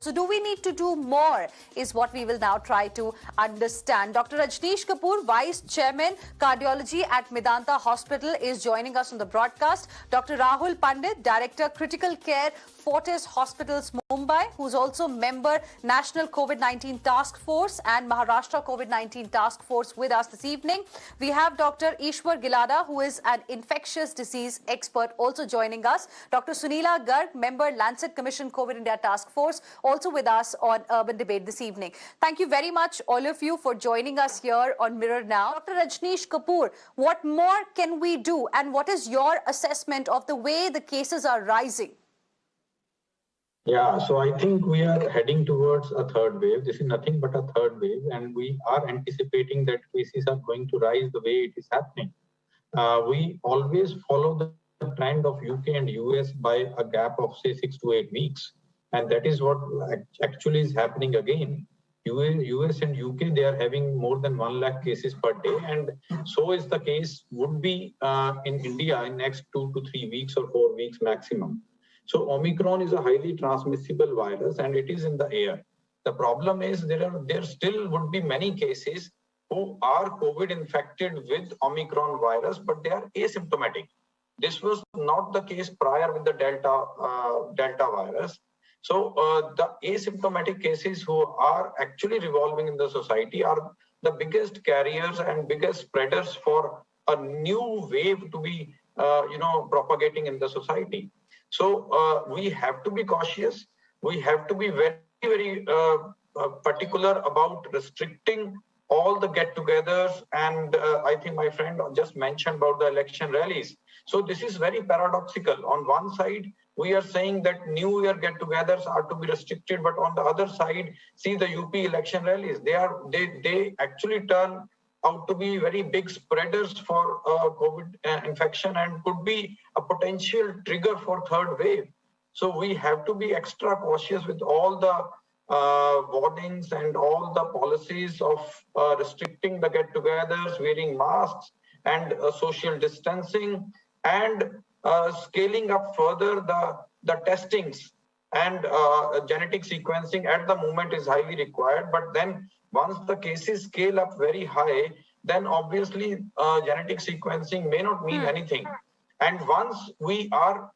So do we need to do more is what we will now try to understand. Dr. Rajneesh Kapoor, Vice Chairman, Cardiology at Medanta Hospital is joining us on the broadcast. Dr. Rahul Pandit, Director, Critical Care, Fortis Hospitals, Mumbai, who's also member National COVID-19 Task Force and Maharashtra COVID-19 Task Force with us this evening. We have Dr. Ishwar Gilada, who is an infectious disease expert, also joining us. Dr. Sunila Garg, member Lancet Commission COVID India Task Force, also with us on Urban Debate this evening. Thank you very much, all of you, for joining us here on Mirror Now. Dr. Rajneesh Kapoor, what more can we do, and what is your assessment of the way the cases are rising? Yeah, so I think we are heading towards a third wave. This is nothing but a third wave, and we are anticipating that cases are going to rise the way it is happening. We always follow the trend of UK and US by a gap of, say, 6 to 8 weeks. And that is what actually is happening again. US and UK, they are having more than 1 lakh cases per day. And so is the case would be in India in next 2 to 3 weeks or 4 weeks maximum. So Omicron is a highly transmissible virus and it is in the air. The problem is there still would be many cases who are COVID infected with Omicron virus, but they are asymptomatic. This was not the case prior with the Delta virus. So the asymptomatic cases who are actually revolving in the society are the biggest carriers and biggest spreaders for a new wave to be propagating in the society. So we have to be cautious. We have to be very, very particular about restricting all the get-togethers. And I think my friend just mentioned about the election rallies. So this is very paradoxical. On one side, we are saying that New Year get-togethers are to be restricted, but on the other side, see the UP election rallies. They actually turn out to be very big spreaders for COVID infection and could be a potential trigger for third wave. So we have to be extra cautious with all the warnings and all the policies of restricting the get-togethers, wearing masks and social distancing, and scaling up further the testings and genetic sequencing at the moment is highly required. But then once the cases scale up very high, then obviously genetic sequencing may not mean anything. And once we are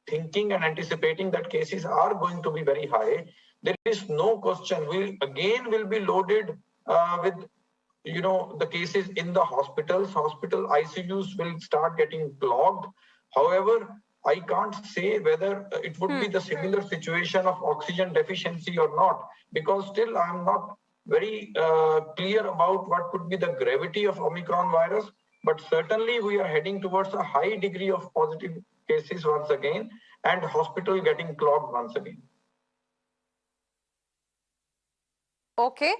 thinking and anticipating that cases are going to be very high, there is no question. We again will be loaded with the cases in the hospitals. Hospital ICUs will start getting clogged. However, I can't say whether it would be the similar situation of oxygen deficiency or not, because still I'm not very clear about what could be the gravity of Omicron virus. But certainly we are heading towards a high degree of positive cases once again and hospital getting clogged once again. Okay.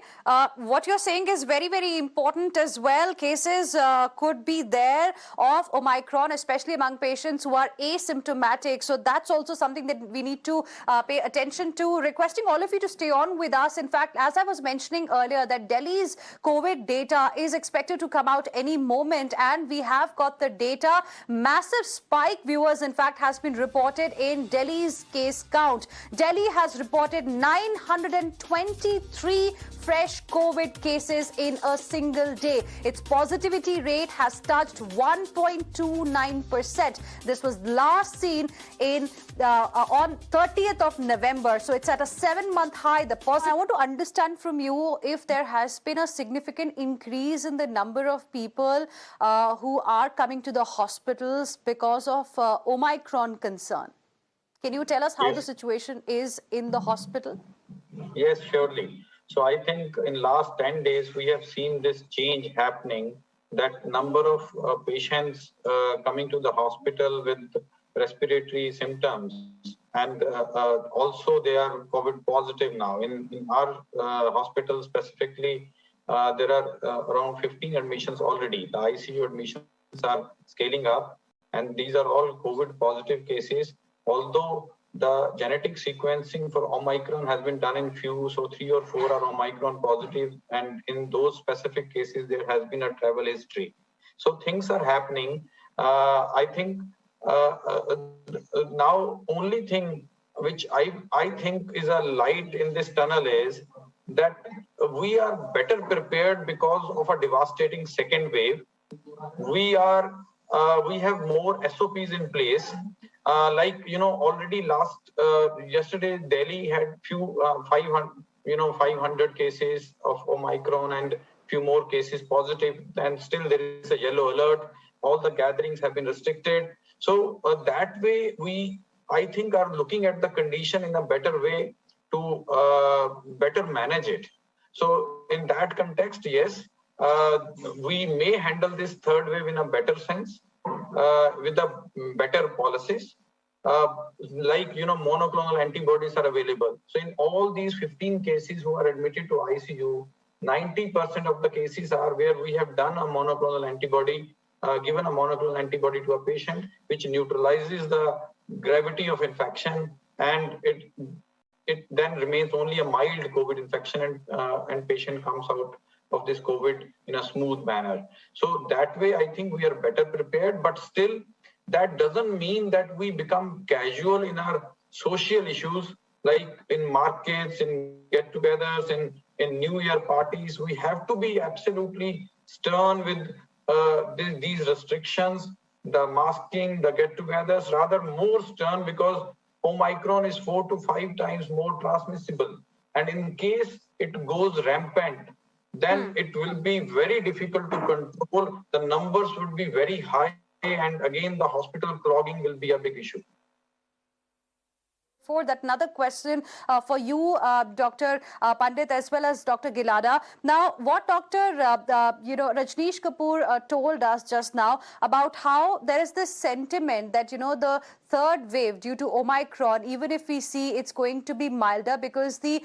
What you're saying is very, very important as well. Cases could be there of Omicron, especially among patients who are asymptomatic. So that's also something that we need to pay attention to. Requesting all of you to stay on with us. In fact, as I was mentioning earlier, that Delhi's COVID data is expected to come out any moment. And we have got the data. Massive spike, viewers, in fact, has been reported in Delhi's case count. Delhi has reported 923 fresh COVID cases in a single day. Its positivity rate has touched 1.29%. This was last seen in on 30th of November. So it's at a 7-month high. I want to understand from you if there has been a significant increase in the number of people who are coming to the hospitals because of Omicron concern. Can you tell us how the situation is in the hospital? Yes, surely. So I think in last 10 days, we have seen this change happening, that number of patients coming to the hospital with respiratory symptoms. And also they are COVID positive now. In our hospital specifically, there are around 15 admissions already. The ICU admissions are scaling up, and these are all COVID positive cases. Although the genetic sequencing for Omicron has been done in few, so 3 or 4 are Omicron positive, and in those specific cases, there has been a travel history. So things are happening. I think now only thing which I think is a light in this tunnel is that we are better prepared because of a devastating second wave. We have more SOPs in place. Already yesterday Delhi had 500 cases of Omicron and few more cases positive, and still there is a yellow alert. All the gatherings have been restricted. So that way I think are looking at the condition in a better way to better manage it. So in that context, yes, we may handle this third wave in a better sense with the better policies. Monoclonal antibodies are available. So in all these 15 cases who are admitted to ICU, 90% of the cases are where we have done a monoclonal antibody, given a monoclonal antibody to a patient, which neutralizes the gravity of infection, and it then remains only a mild COVID infection, and patient comes out of this COVID in a smooth manner. So that way, I think we are better prepared, but still that doesn't mean that we become casual in our social issues, like in markets, in get-togethers, in New Year parties. We have to be absolutely stern with these restrictions, the masking, the get-togethers, rather more stern, because Omicron is 4 to 5 times more transmissible. And in case it goes rampant, then it will be very difficult to control. The numbers would be very high, and again, the hospital clogging will be a big issue. For that, another question for you, Dr. Pandit, as well as Dr. Gilada. Now, what Dr. Rajneesh Kapoor told us just now about how there is this sentiment that, the third wave due to Omicron, even if we see it's going to be milder, because the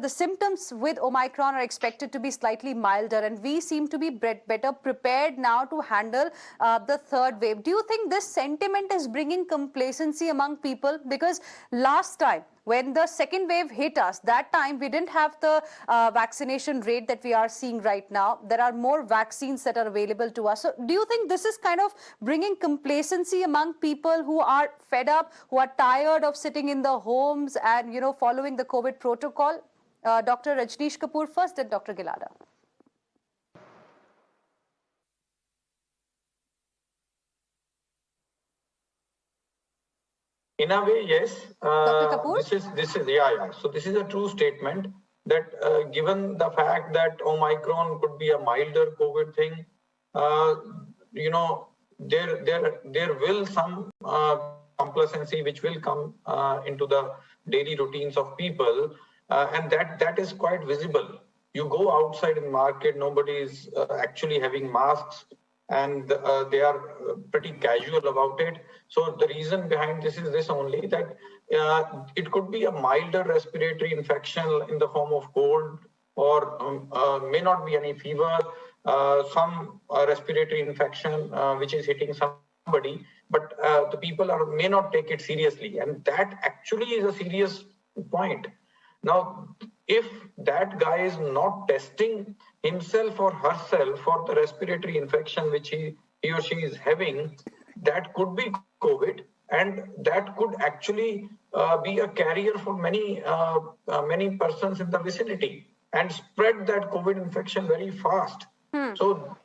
symptoms with Omicron are expected to be slightly milder, and we seem to be better prepared now to handle the third wave. Do you think this sentiment is bringing complacency among people? Because last time, when the second wave hit us, that time we didn't have the vaccination rate that we are seeing right now. There are more vaccines that are available to us. So do you think this is kind of bringing complacency among people who are fed up, who are tired of sitting in the homes and, following the COVID protocol? Dr. Rajneesh Kapoor first, and Dr. Gilada. In a way, yes. Dr. Kapoor? So this is a true statement that given the fact that Omicron could be a milder COVID thing, there will some complacency which will come into the daily routines of people, and that is quite visible. You go outside in market, nobody is actually having masks, and they are pretty casual about it. So the reason behind this is this only, that it could be a milder respiratory infection in the form of cold, or may not be any fever, some respiratory infection which is hitting somebody, but the people may not take it seriously, and that actually is a serious point. Now, if that guy is not testing himself or herself for the respiratory infection which he or she is having, that could be COVID, and that could actually be a carrier for many persons in the vicinity and spread that COVID infection very fast. So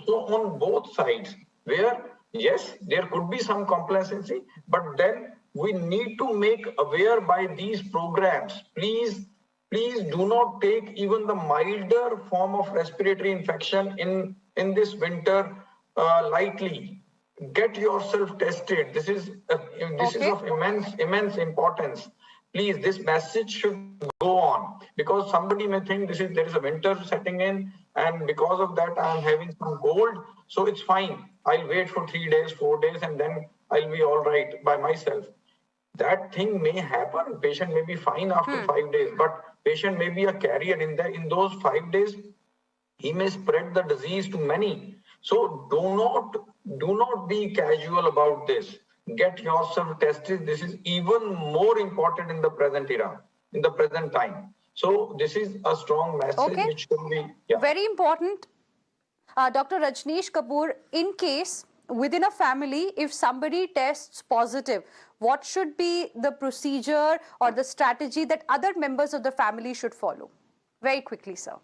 on both sides, where yes, there could be some complacency, but then we need to make aware by these programs. Please do not take even the milder form of respiratory infection in this winter lightly. Get yourself tested. This is of immense importance. Please, this message should go on, because somebody may think there is a winter setting in, and because of that I am having some cold, so it's fine. I'll wait for 3 days, 4 days, and then I'll be all right by myself. That thing may happen. Patient may be fine after 5 days, but patient may be a carrier. In those 5 days, he may spread the disease to many. So do not be casual about this. Get yourself tested. This is even more important in the present era, in the present time. So this is a strong message which should be very important. Dr. Rajneesh Kapoor, in case within a family, if somebody tests positive, what should be the procedure or the strategy that other members of the family should follow? Very quickly, sir.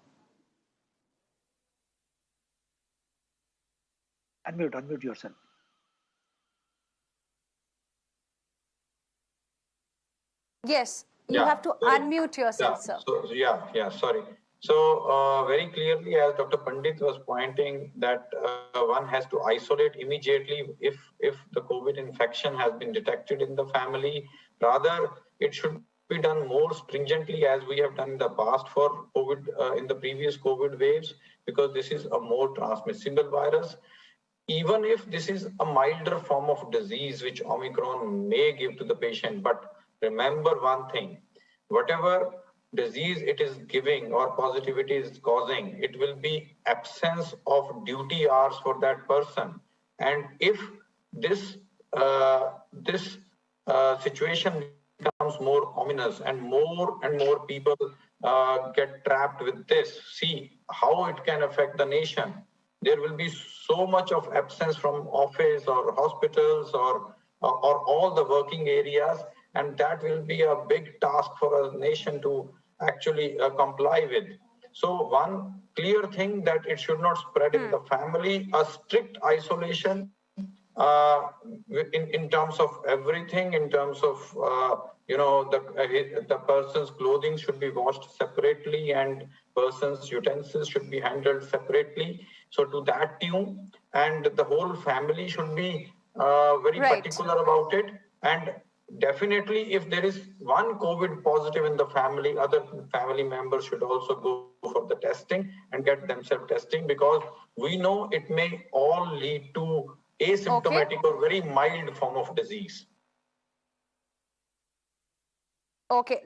Unmute yourself. Yes, you have to unmute yourself, sir. Sorry. So very clearly, as Dr. Pandit was pointing, that one has to isolate immediately if the COVID infection has been detected in the family. Rather, it should be done more stringently as we have done in the past for COVID, in the previous COVID waves, because this is a more transmissible virus. Even if this is a milder form of disease which Omicron may give to the patient, but remember one thing, whatever disease it is giving or positivity is causing, it will be absence of duty hours for that person. And if this situation becomes more ominous and more people get trapped with this, see how it can affect the nation. There will be so much of absence from office or hospitals or all the working areas, and that will be a big task for a nation to actually comply with. So one clear thing that it should not spread in the family, a strict isolation in terms of everything, in terms of the person's clothing should be washed separately and person's utensils should be handled separately. So to that tune, and the whole family should be very particular about it. And definitely, if there is one COVID positive in the family, other family members should also go for the testing and get themselves testing, because we know it may all lead to asymptomatic or very mild form of disease. Okay.